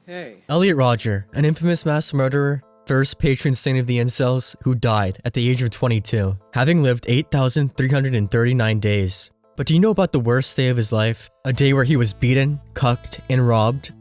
Hey. Elliot Rodger, an infamous mass murderer, first patron saint of the incels, who died at the age of 22, having lived 8,339 days. But do you know about the worst day of his life? A day where he was beaten, cucked, and robbed?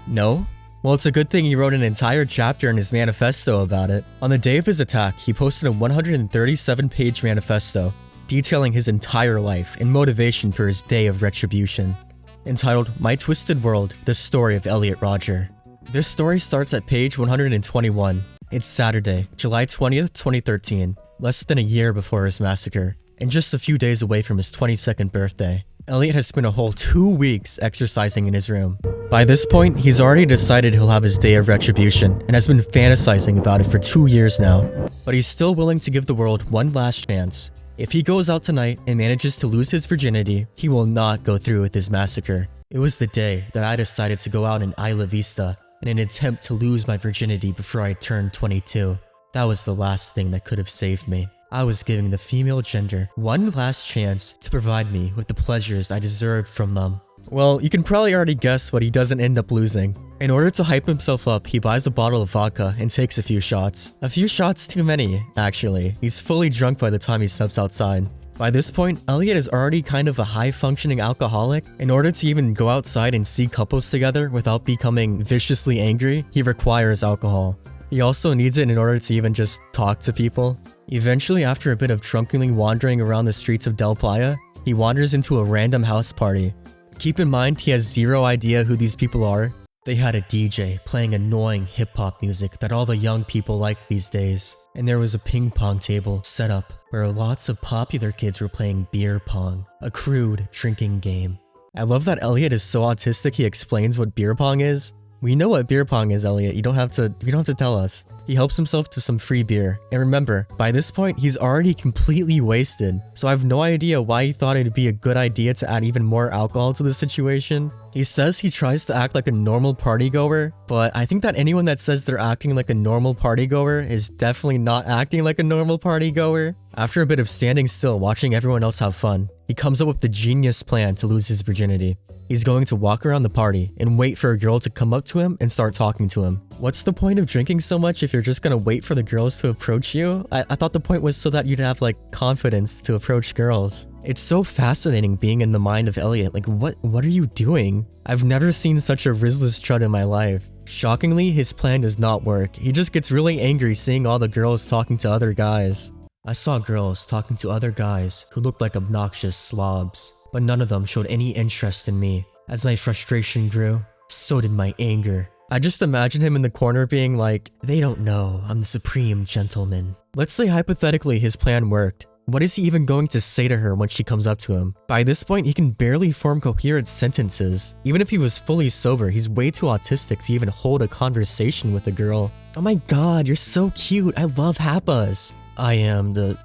No? Well, it's a good thing he wrote an entire chapter in his manifesto about it. On the day of his attack, he posted a 137-page manifesto detailing his entire life and motivation for his day of retribution. Entitled, My Twisted World, The Story of Elliot Rodger. This story starts at page 121. It's Saturday, July 20th, 2013, less than a year before his massacre, and just a few days away from his 22nd birthday. Elliot has spent a whole 2 weeks exercising in his room. By this point, he's already decided he'll have his day of retribution and has been fantasizing about it for 2 years now. But he's still willing to give the world one last chance. If he goes out tonight and manages to lose his virginity, he will not go through with his massacre. It was the day that I decided to go out in Isla Vista in an attempt to lose my virginity before I turned 22. That was the last thing that could have saved me. I was giving the female gender one last chance to provide me with the pleasures I deserved from them. Well, you can probably already guess what he doesn't end up losing. In order to hype himself up, he buys a bottle of vodka and takes a few shots. A few shots too many, actually. He's fully drunk by the time he steps outside. By this point, Elliot is already kind of a high-functioning alcoholic. In order to even go outside and see couples together without becoming viciously angry, he requires alcohol. He also needs it in order to even just talk to people. Eventually, after a bit of drunkenly wandering around the streets of Del Playa, he wanders into a random house party. Keep in mind, he has zero idea who these people are. They had a DJ playing annoying hip-hop music that all the young people like these days. And there was a ping pong table set up where lots of popular kids were playing beer pong, a crude drinking game. I love that Elliot is so autistic he explains what beer pong is. We know what beer pong is, Elliot. You don't have to tell us. He helps himself to some free beer. And remember, by this point, he's already completely wasted. So I have no idea why he thought it'd be a good idea to add even more alcohol to the situation. He says he tries to act like a normal partygoer, but I think that anyone that says they're acting like a normal partygoer is definitely not acting like a normal partygoer. After a bit of standing still watching everyone else have fun, he comes up with the genius plan to lose his virginity. He's going to walk around the party and wait for a girl to come up to him and start talking to him. What's the point of drinking so much if you're just gonna wait for the girls to approach you? I thought the point was so that you'd have like confidence to approach girls. It's so fascinating being in the mind of Elliot. Like what are you doing? I've never seen such a risless chud in my life. Shockingly, his plan does not work. He just gets really angry seeing all the girls talking to other guys. I saw girls talking to other guys who looked like obnoxious slobs, but none of them showed any interest in me. As my frustration grew, so did my anger. I just imagine him in the corner being like, they don't know, I'm the supreme gentleman. Let's say hypothetically his plan worked. What is he even going to say to her when she comes up to him? By this point, he can barely form coherent sentences. Even if he was fully sober, he's way too autistic to even hold a conversation with a girl. Oh my god, you're so cute, I love Happas. I am the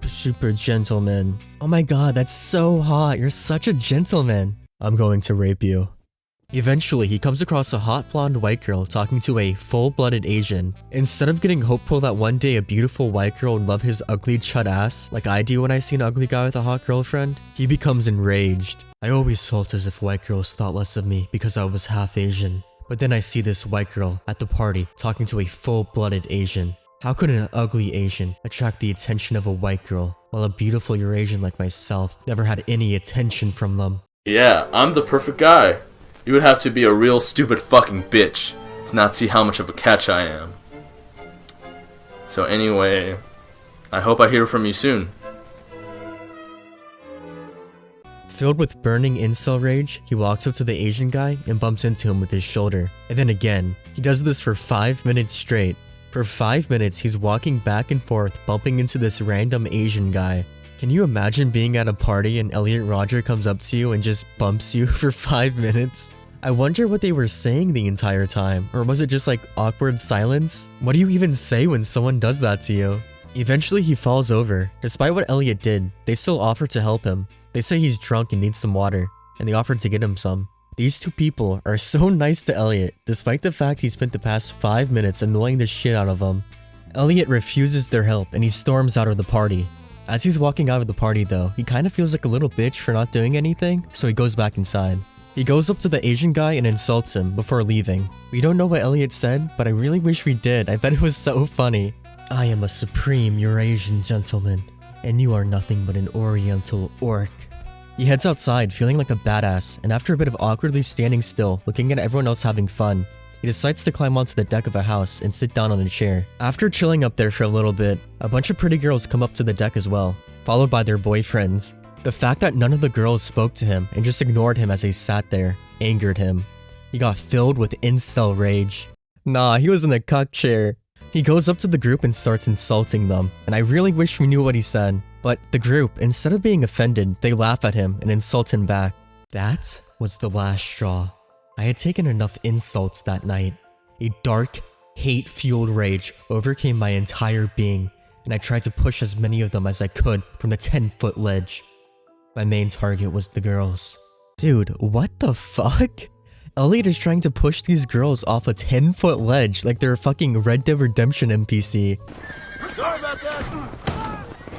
super gentleman. Oh my god, that's so hot, you're such a gentleman. I'm going to rape you. Eventually, he comes across a hot blonde white girl talking to a full-blooded Asian. Instead of getting hopeful that one day a beautiful white girl would love his ugly chud ass, like I do when I see an ugly guy with a hot girlfriend, he becomes enraged. I always felt as if white girls thought less of me because I was half Asian. But then I see this white girl at the party talking to a full-blooded Asian. How could an ugly Asian attract the attention of a white girl, while a beautiful Eurasian like myself never had any attention from them? Yeah, I'm the perfect guy. You would have to be a real stupid fucking bitch to not see how much of a catch I am. So anyway, I hope I hear from you soon. Filled with burning incel rage, he walks up to the Asian guy and bumps into him with his shoulder. And then again, he does this for 5 minutes straight. For 5 minutes, he's walking back and forth, bumping into this random Asian guy. Can you imagine being at a party and Elliot Rodger comes up to you and just bumps you for 5 minutes? I wonder what they were saying the entire time, or was it just like awkward silence? What do you even say when someone does that to you? Eventually he falls over. Despite what Elliot did, they still offer to help him. They say he's drunk and needs some water, and they offered to get him some. These two people are so nice to Elliot, despite the fact he spent the past 5 minutes annoying the shit out of them. Elliot refuses their help and he storms out of the party. As he's walking out of the party though, he kind of feels like a little bitch for not doing anything, so he goes back inside. He goes up to the Asian guy and insults him before leaving. We don't know what Elliot said, but I really wish we did. I bet it was so funny. I am a supreme Eurasian gentleman, and you are nothing but an oriental orc. He heads outside feeling like a badass, and after a bit of awkwardly standing still, looking at everyone else having fun, he decides to climb onto the deck of a house and sit down on a chair. After chilling up there for a little bit, a bunch of pretty girls come up to the deck as well, followed by their boyfriends. The fact that none of the girls spoke to him and just ignored him as he sat there angered him. He got filled with incel rage. Nah, he was in a cuck chair. He goes up to the group and starts insulting them, and I really wish we knew what he said. But the group, instead of being offended, they laugh at him and insult him back. That was the last straw. I had taken enough insults that night. A dark, hate-fueled rage overcame my entire being, and I tried to push as many of them as I could from the 10-foot ledge. My main target was the girls. Dude, what the fuck? Elliot is trying to push these girls off a 10-foot ledge like they're a fucking Red Dead Redemption NPC. Sorry about that.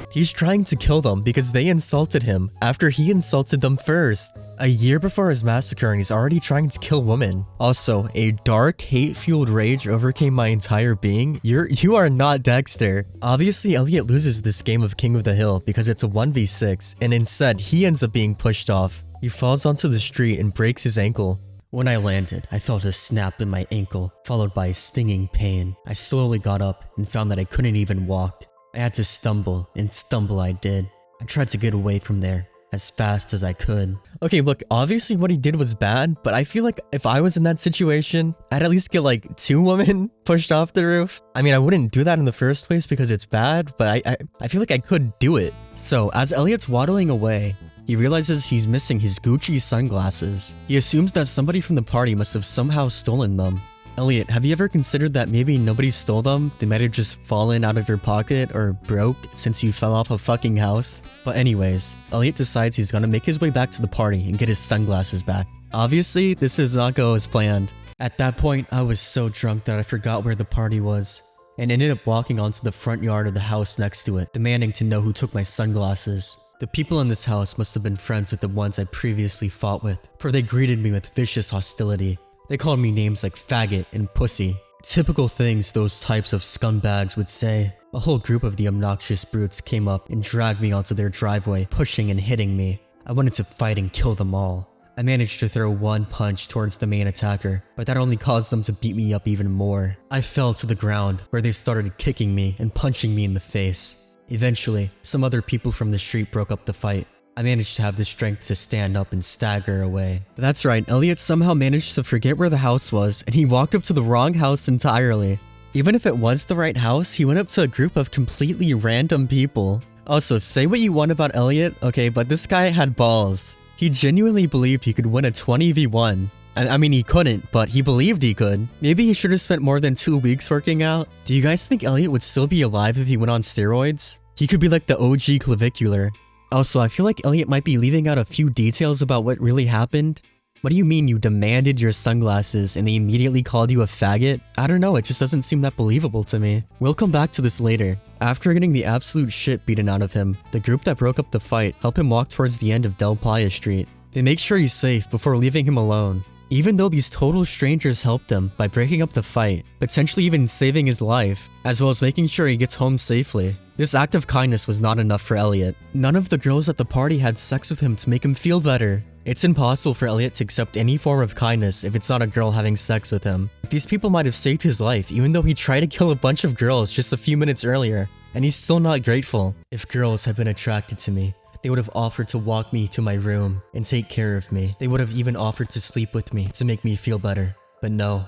He's trying to kill them because they insulted him after he insulted them first. A year before his massacre and he's already trying to kill women. Also, a dark, hate-fueled rage overcame my entire being. You are not Dexter. Obviously, Elliot loses this game of King of the Hill because it's a 1v6, and instead, he ends up being pushed off. He falls onto the street and breaks his ankle. When I landed, I felt a snap in my ankle, followed by a stinging pain. I slowly got up and found that I couldn't even walk. I had to stumble, and stumble I did. I tried to get away from there as fast as I could. Okay, look, obviously what he did was bad, but I feel like if I was in that situation, I'd at least get like 2 women pushed off the roof. I mean, I wouldn't do that in the first place because it's bad, but I feel like I could do it. So, as Elliot's waddling away, he realizes he's missing his Gucci sunglasses. He assumes that somebody from the party must have somehow stolen them. Elliot, have you ever considered that maybe nobody stole them? They might have just fallen out of your pocket or broke since you fell off a fucking house? But anyways, Elliot decides he's gonna make his way back to the party and get his sunglasses back. Obviously, this does not go as planned. At that point, I was so drunk that I forgot where the party was, and ended up walking onto the front yard of the house next to it, demanding to know who took my sunglasses. The people in this house must have been friends with the ones I previously fought with, for they greeted me with vicious hostility. They called me names like faggot and pussy. Typical things those types of scumbags would say. A whole group of the obnoxious brutes came up and dragged me onto their driveway, pushing and hitting me. I wanted to fight and kill them all. I managed to throw one punch towards the main attacker, but that only caused them to beat me up even more. I fell to the ground, where they started kicking me and punching me in the face. Eventually, some other people from the street broke up the fight. I managed to have the strength to stand up and stagger away. That's right, Elliot somehow managed to forget where the house was, and he walked up to the wrong house entirely. Even if it was the right house, he went up to a group of completely random people. Also, say what you want about Elliot, okay, but this guy had balls. He genuinely believed he could win a 20v1. I mean, he couldn't, but he believed he could. Maybe he should have spent more than 2 weeks working out. Do you guys think Elliot would still be alive if he went on steroids? He could be like the OG clavicular. Also, I feel like Elliot might be leaving out a few details about what really happened. What do you mean you demanded your sunglasses and they immediately called you a faggot? I don't know, it just doesn't seem that believable to me. We'll come back to this later. After getting the absolute shit beaten out of him, the group that broke up the fight help him walk towards the end of Del Playa Street. They make sure he's safe before leaving him alone. Even though these total strangers helped him by breaking up the fight, potentially even saving his life, as well as making sure he gets home safely. This act of kindness was not enough for Elliot. None of the girls at the party had sex with him to make him feel better. It's impossible for Elliot to accept any form of kindness if it's not a girl having sex with him. These people might have saved his life even though he tried to kill a bunch of girls just a few minutes earlier, and he's still not grateful. If girls had been attracted to me, they would have offered to walk me to my room and take care of me. They would have even offered to sleep with me to make me feel better. But no,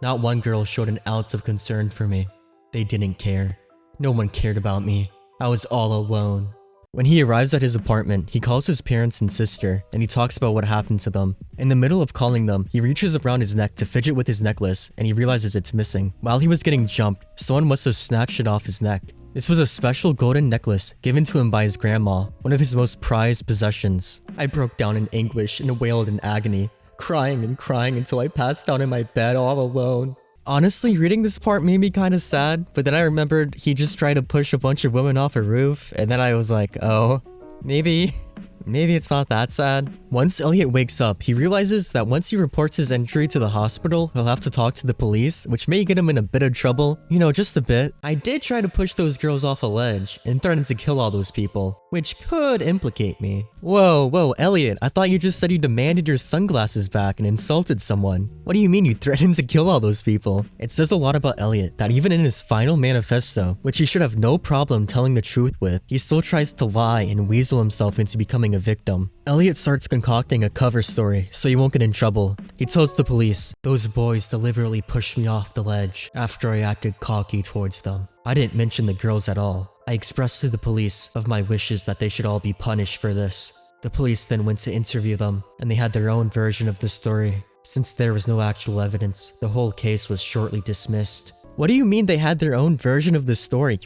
not one girl showed an ounce of concern for me. They didn't care. No one cared about me. I was all alone. When he arrives at his apartment, he calls his parents and sister, and he talks about what happened to them. In the middle of calling them, he reaches around his neck to fidget with his necklace, and he realizes it's missing. While he was getting jumped, someone must have snatched it off his neck. This was a special golden necklace given to him by his grandma, one of his most prized possessions. I broke down in anguish and wailed in agony, crying and crying until I passed out in my bed all alone. Honestly, reading this part made me kind of sad, but then I remembered he just tried to push a bunch of women off a roof, and then I was like, oh, maybe maybe it's not that sad. Once Elliot wakes up, he realizes that once he reports his injury to the hospital, he'll have to talk to the police, which may get him in a bit of trouble. You know, just a bit. I did try to push those girls off a ledge and threaten to kill all those people, which could implicate me. Whoa, Elliot, I thought you just said you demanded your sunglasses back and insulted someone. What do you mean you threatened to kill all those people? It says a lot about Elliot that even in his final manifesto, which he should have no problem telling the truth with, he still tries to lie and weasel himself into becoming a victim. Elliot starts concocting a cover story so he won't get in trouble. He tells the police, "Those boys deliberately pushed me off the ledge after I acted cocky towards them. I didn't mention the girls at all. I expressed to the police of my wishes that they should all be punished for this." The police then went to interview them, and they had their own version of the story. Since there was no actual evidence, the whole case was shortly dismissed. What do you mean they had their own version of the story?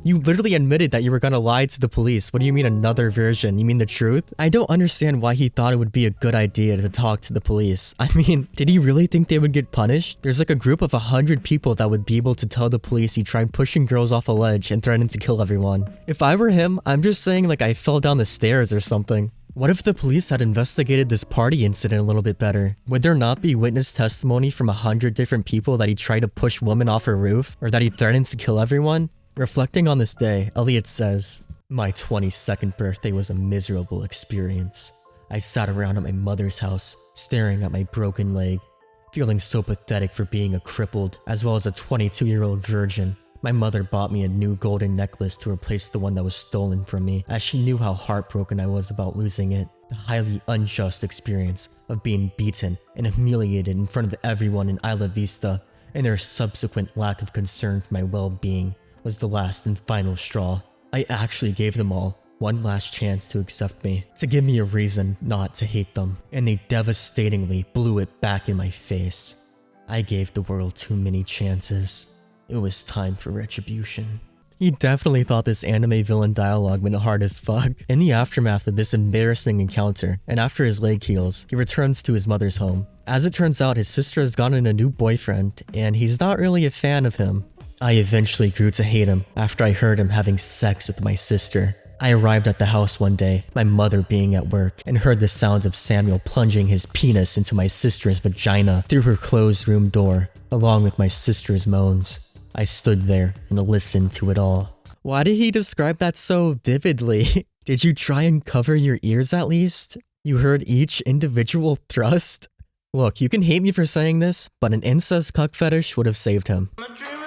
You literally admitted that you were gonna lie to the police. What do you mean another version? You mean the truth? I don't understand why he thought it would be a good idea to talk to the police. I mean, did he really think they would get punished? There's like a group of 100 people that would be able to tell the police he tried pushing girls off a ledge and threatened to kill everyone. If I were him, I'm just saying like I fell down the stairs or something. What if the police had investigated this party incident a little bit better? Would there not be witness testimony from 100 different people that he tried to push women off a roof, or that he threatened to kill everyone? Reflecting on this day, Elliot says, "My 22nd birthday was a miserable experience. I sat around at my mother's house, staring at my broken leg, feeling so pathetic for being a crippled, as well as a 22-year-old virgin. My mother bought me a new golden necklace to replace the one that was stolen from me, as she knew how heartbroken I was about losing it. The highly unjust experience of being beaten and humiliated in front of everyone in Isla Vista, and their subsequent lack of concern for my well-being, was the last and final straw. I actually gave them all one last chance to accept me, to give me a reason not to hate them, and they devastatingly blew it back in my face. I gave the world too many chances. It was time for retribution." He definitely thought this anime villain dialogue went hard as fuck. In the aftermath of this embarrassing encounter, and after his leg heals, he returns to his mother's home. As it turns out, his sister has gotten a new boyfriend, and he's not really a fan of him. "I eventually grew to hate him after I heard him having sex with my sister. I arrived at the house one day, my mother being at work, and heard the sounds of Samuel plunging his penis into my sister's vagina through her closed room door, along with my sister's moans. I stood there and listened to it all." Why did he describe that so vividly? Did you try and cover your ears at least? You heard each individual thrust? Look, you can hate me for saying this, but an incest cuck fetish would have saved him. I'm dreaming